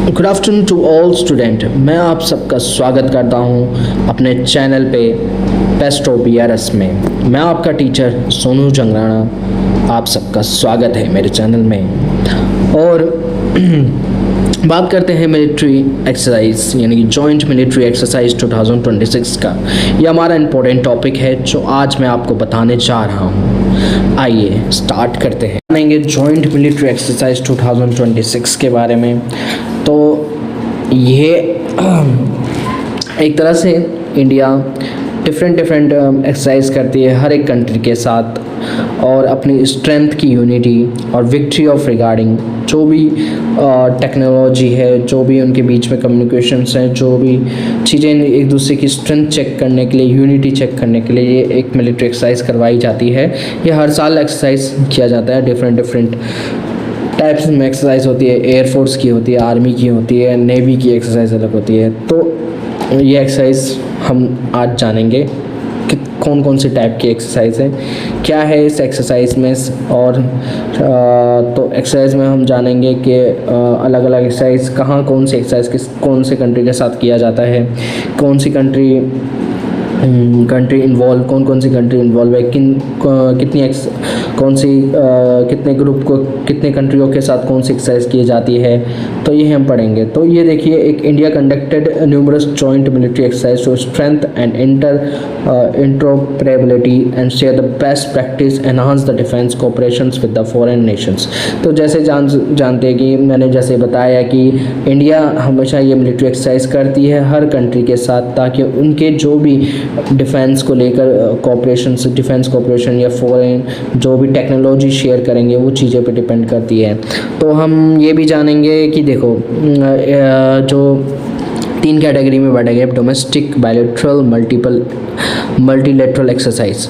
Good afternoon to all student. मैं आप सबका स्वागत करता हूं अपने चैनल पे पेस्ट ऑफ BRS में। मैं आपका टीचर सोनू जंगराना, आप सबका स्वागत है मेरे चैनल में। और बात करते हैं मिलिट्री एक्सरसाइज यानी कि जॉइंट मिलिट्री एक्सरसाइज 2026 का। ये हमारा इम्पोर्टेंट टॉपिक है जो आज मैं आपको बताने जा रहा हूँ। आइए स्टार्ट करते हैं। जानेंगे जॉइंट मिलिट्री एक्सरसाइज 2026 के बारे में। तो ये एक तरह से इंडिया डिफरेंट एक्सरसाइज करती है हर एक कंट्री के साथ, और अपनी स्ट्रेंथ की यूनिटी और विक्ट्री ऑफ रिगार्डिंग जो भी टेक्नोलॉजी है, जो भी उनके बीच में कम्युनिकेशंस हैं, जो भी चीज़ें एक दूसरे की स्ट्रेंथ चेक करने के लिए, यूनिटी चेक करने के लिए ये एक मिलिट्री एक्सरसाइज करवाई जाती है। ये हर साल एक्सरसाइज किया जाता है। डिफरेंट टाइप्स में एक्सरसाइज होती है। एयरफोर्स की होती है, आर्मी की होती है, नेवी की एक्सरसाइज अलग होती है। तो ये एक्सरसाइज हम आज जानेंगे कि कौन कौन से टाइप की एक्सरसाइज है, क्या है इस एक्सरसाइज में। और तो एक्सरसाइज में हम जानेंगे कि अलग अलग एक्सरसाइज कहाँ, कौन सी एक्सरसाइज किस कौन से कंट्री के साथ किया जाता है, कौन सी कंट्री इन्वॉल्व, कौन सी कंट्री इन्वॉल्व है, कितने ग्रुप को, कितने कंट्रियों के साथ कौन सी एक्सरसाइज की जाती है, तो ये हम पढ़ेंगे। तो ये देखिए, एक India conducted numerous joint military exercise to strength and interoperability and share the best practice, enhance the defence cooperations with the foreign nations. तो जैसे जानते हैं कि मैंने जैसे बताया कि इंडिया हमेशा ये मिलिट्री एक्सरसाइज करती है हर कंट्री के साथ, ताकि उनके जो भी डिफेंस को लेकर कोऑपरेशन, डिफेंस कोऑपरेशन या फॉरेन जो भी टेक्नोलॉजी शेयर करेंगे वो चीज़ों पे डिपेंड करती है। तो हम ये भी जानेंगे कि देखो, जो 3 कैटेगरी में बांटा गया है: domestic, bilateral, multilateral exercise.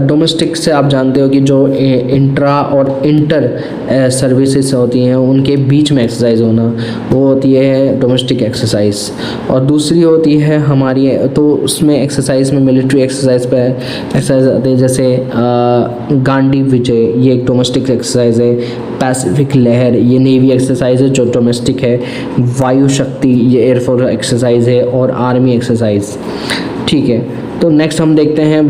Domestic से आप जानते हो कि जो इंट्रा और इंटर सर्विसेज होती हैं उनके बीच में एक्सरसाइज होना, वो होती है डोमेस्टिक एक्सरसाइज। और दूसरी होती है हमारी, तो उसमें एक्सरसाइज में मिलिट्री एक्सरसाइज पे एक्सरसाइज आती है, जैसे गांडी विजय, ये एक डोमेस्टिक एक्सरसाइज है। पैसिफिक लहर, ये नेवी एक्सरसाइज है जो डोमेस्टिक है। वायु शक्ति, ये एयरफोर्स एक्सरसाइज है। और आर्मी एक्सरसाइज, ठीक है। तो नेक्स्ट हम देखते हैं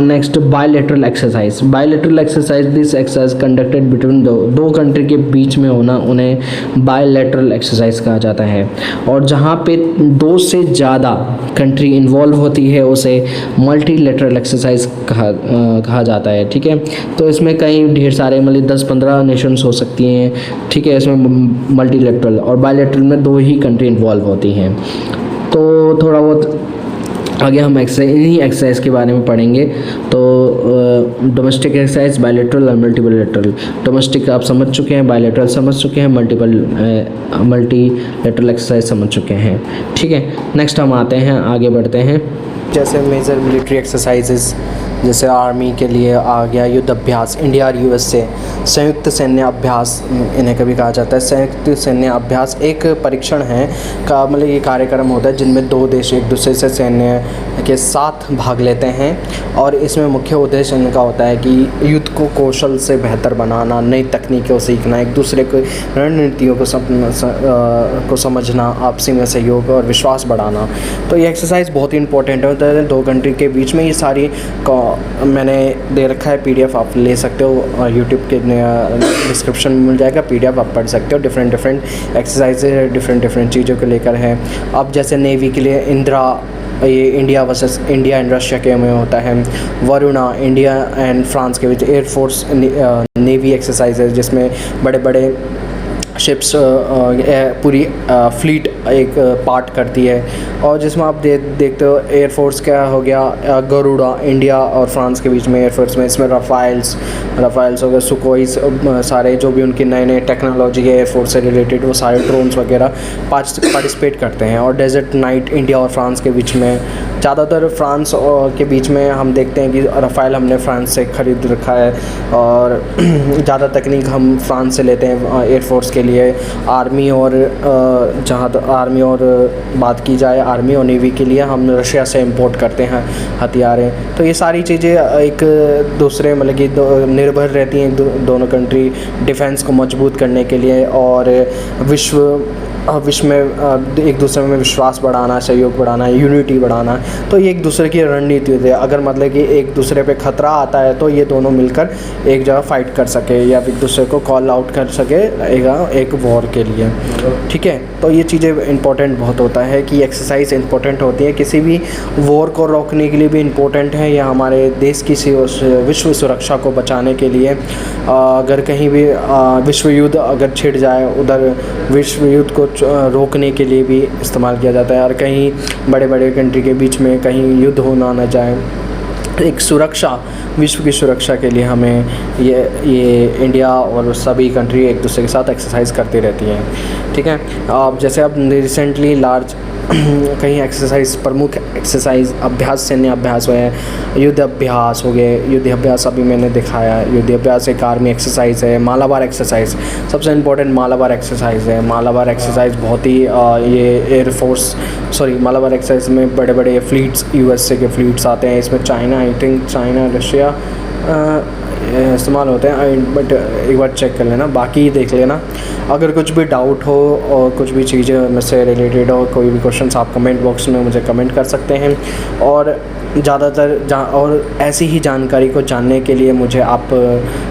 next bilateral exercise. Bilateral exercise, this exercise conducted between दो कंट्री के बीच में होना, उन्हें बायलैटरल एक्सरसाइज कहा जाता है। और जहाँ पे 2 से ज़्यादा कंट्री इन्वॉल्व होती है उसे मल्टीलेटरल एक्सरसाइज कहा जाता है, ठीक है। तो इसमें कई ढेर सारे, मतलब 10-15 नेशंस हो सकती हैं, ठीक है। इसमें मल्टीलेटरल और बायलैटरल में 2 ही कंट्री इन्वॉल्व होती हैं। तो थोड़ा बहुत आगे हम इन्हीं एक्सरसाइज के बारे में पढ़ेंगे। तो डोमेस्टिक एक्सरसाइज, बायलैटरल और मल्टीलेटरल। डोमेस्टिक आप समझ चुके हैं, बायलैटरल समझ चुके हैं, मल्टीलेटरल एक्सरसाइज समझ चुके हैं, ठीक है। नेक्स्ट हम आते हैं, आगे बढ़ते हैं। जैसे मेजर मिलिट्री एक्सरसाइजेस, जैसे आर्मी के लिए आ गया युद्ध अभ्यास, इंडिया और USA संयुक्त सैन्य अभ्यास इन्हें कभी कहा जाता है। संयुक्त सैन्य अभ्यास एक परीक्षण है का, मतलब ये कार्यक्रम होता है जिनमें 2 देश एक दूसरे से सैन्य के साथ भाग लेते हैं। और इसमें मुख्य उद्देश्य इनका होता है कि युद्ध को कौशल से बेहतर बनाना, नई तकनीकों सीखना, एक दूसरे को रणनीतियों को समझना, आपसी में सहयोग और विश्वास बढ़ाना। तो ये एक्सरसाइज बहुत ही इंपॉर्टेंट होता है 2 कंट्री के बीच में। ये सारी मैंने दे रखा है, PDF आप ले सकते हो, यूट्यूब के डिस्क्रिप्शन में मिल जाएगा, PDF आप पढ़ सकते हो। डिफरेंट एक्सरसाइजेज डिफरेंट चीज़ों को लेकर है। अब जैसे नेवी के लिए इंदिरा, ये India versus India and Russia के में होता है। वरुणा, इंडिया एंड फ्रांस के बीच एयरफोर्स नेवी एक्सरसाइजेज, जिसमें बड़े बड़े शिप्स, पूरी फ्लीट एक पार्ट करती है। और जिसमें आप देखते हो एयरफोर्स क्या हो गया, गरुड़ा, इंडिया और फ्रांस के बीच में एयरफोर्स में, इसमें रफ़ाइल्स हो गए, सुकोइस, सारे जो भी उनकी नए टेक्नोलॉजी है एयरफोर्स से रिलेटेड, वो सारे ड्रोन्स वगैरह पार्टिसिपेट करते हैं। और डेजर्ट नाइट, इंडिया और फ्रांस के बीच में, ज़्यादातर फ्रांस के बीच में हम देखते हैं कि रफ़ाइल हमने फ्रांस से ख़रीद रखा है, और ज़्यादा तकनीक हम फ्रांस से लेते हैं एयरफोर्स के लिए आर्मी और जहाँ तक आर्मी और बात की जाए, आर्मी और नेवी के लिए हम रशिया से इंपोर्ट करते हैं हथियारें। तो ये सारी चीज़ें एक दूसरे मतलब कि निर्भर रहती हैं दोनों कंट्री डिफेंस को मजबूत करने के लिए और विश्व में एक दूसरे में विश्वास बढ़ाना, सहयोग बढ़ाना, यूनिटी बढ़ाना। तो ये एक दूसरे की रणनीति होती है। अगर मतलब कि एक दूसरे पे ख़तरा आता है तो ये दोनों मिलकर एक जगह फ़ाइट कर सके या एक दूसरे को कॉल आउट कर सके एक वॉर के लिए, ठीक है। तो ये चीज़ें इंपॉर्टेंट बहुत होता है कि एक्सरसाइज इंपॉर्टेंट होती है, किसी भी वॉर को रोकने के लिए भी इम्पोर्टेंट है या हमारे देश की विश्व सुरक्षा को बचाने के लिए। अगर कहीं भी विश्व युद्ध अगर छिड़ जाए, उधर विश्व युद्ध को रोकने के लिए भी इस्तेमाल किया जाता है। और कहीं बड़े बड़े कंट्री के बीच में कहीं युद्ध होना न जाए, एक सुरक्षा, विश्व की सुरक्षा के लिए हमें ये इंडिया और सभी कंट्री एक दूसरे के साथ एक्सरसाइज करती रहती हैं, ठीक है। अब जैसे अब रिसेंटली लार्ज कहीं एक्सरसाइज, प्रमुख एक्सरसाइज अभ्यास, सैन्य अभ्यास हुए हैं, युद्ध अभ्यास हो गए। युद्ध अभ्यास अभी मैंने दिखाया, युद्ध अभ्यास एक आर्मी एक्सरसाइज है। मालाबार एक्सरसाइज सबसे इम्पोर्टेंट मालाबार एक्सरसाइज है। मालाबार एक्सरसाइज बहुत ही मालाबार एक्सरसाइज में बड़े बड़े फ्लीट्स, यूएसए के फ्लीट्स आते हैं। इसमें China, I think China, Russia इस्तेमाल होते हैं, बट एक बार चेक कर लेना, बाकी देख लेना। अगर कुछ भी डाउट हो और कुछ भी चीज़ें मुझसे रिलेटेड हो, कोई भी क्वेश्चंस, आप कमेंट बॉक्स में मुझे कमेंट कर सकते हैं। और ज़्यादातर और ऐसी ही जानकारी को जानने के लिए मुझे आप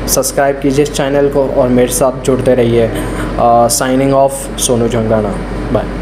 सब्सक्राइब कीजिए इस चैनल को और मेरे साथ जुड़ते रहिए। Signing off, Sonu Jhangana, bye.